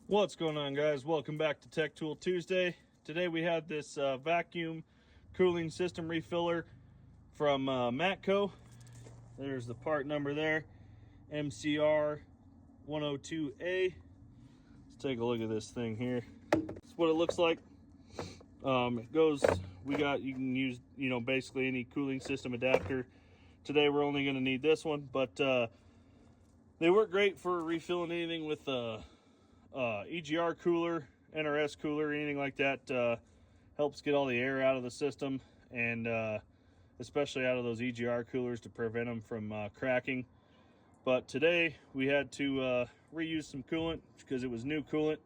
What's going on, guys? Welcome back to Tech Tool Tuesday. Today we have this vacuum cooling system refiller from Matco. There's the part number there, MCR102A. Let's take a look at this thing here. That's what it looks like. It goes, you can use, basically any cooling system adapter. Today we're only going to need this one, but they work great for refilling anything with EGR cooler, NRS cooler, anything like that. Helps get all the air out of the system, and especially out of those EGR coolers to prevent them from cracking. But today we had to reuse some coolant because it was new coolant,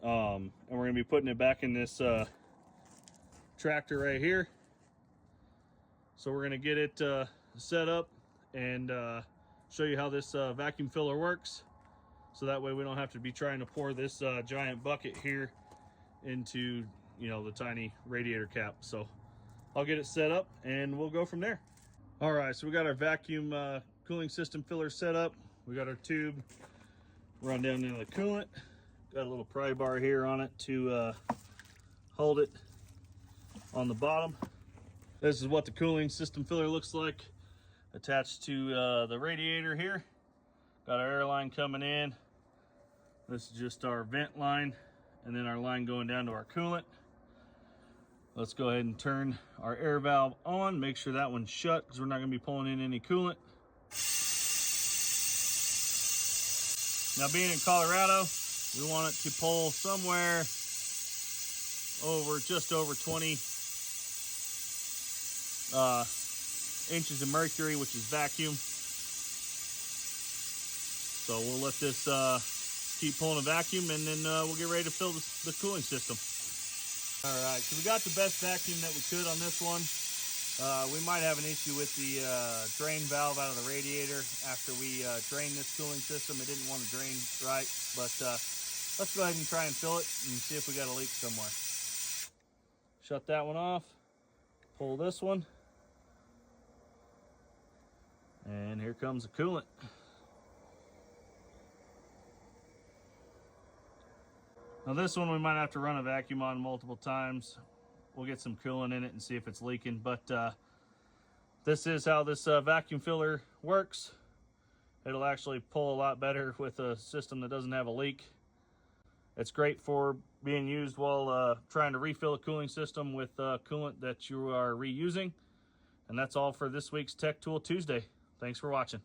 and we're going to be putting it back in this tractor right here. So we're going to get it set up and show you how this vacuum filler works. So that way we don't have to be trying to pour this giant bucket here into, the tiny radiator cap. So I'll get it set up and we'll go from there. All right, so we got our vacuum cooling system filler set up. We got our tube run down into the coolant. Got a little pry bar here on it to hold it on the bottom. This is what the cooling system filler looks like attached to the radiator here. Got our air line coming in. This is just our vent line, and then our line going down to our coolant. Let's go ahead and turn our air valve on. Make sure that one's shut because we're not going to be pulling in any coolant. Now, being in Colorado, we want it to pull somewhere just over 20 inches of mercury, which is vacuum. So we'll let this keep pulling a vacuum, and then we'll get ready to fill the cooling system. All right, so we got the best vacuum that we could on this one. We might have an issue with the drain valve out of the radiator after we drained this cooling system. It didn't want to drain right, but let's go ahead and try and fill it and see if we got a leak somewhere. Shut that one off, pull this one, and here comes the coolant. Now this one we might have to run a vacuum on multiple times. We'll get some coolant in it and see if it's leaking, but this is how this vacuum filler works. It'll actually pull a lot better with a system that doesn't have a leak. It's great for being used while trying to refill a cooling system with coolant that you are reusing. And that's all for this week's Tech Tool Tuesday. Thanks for watching.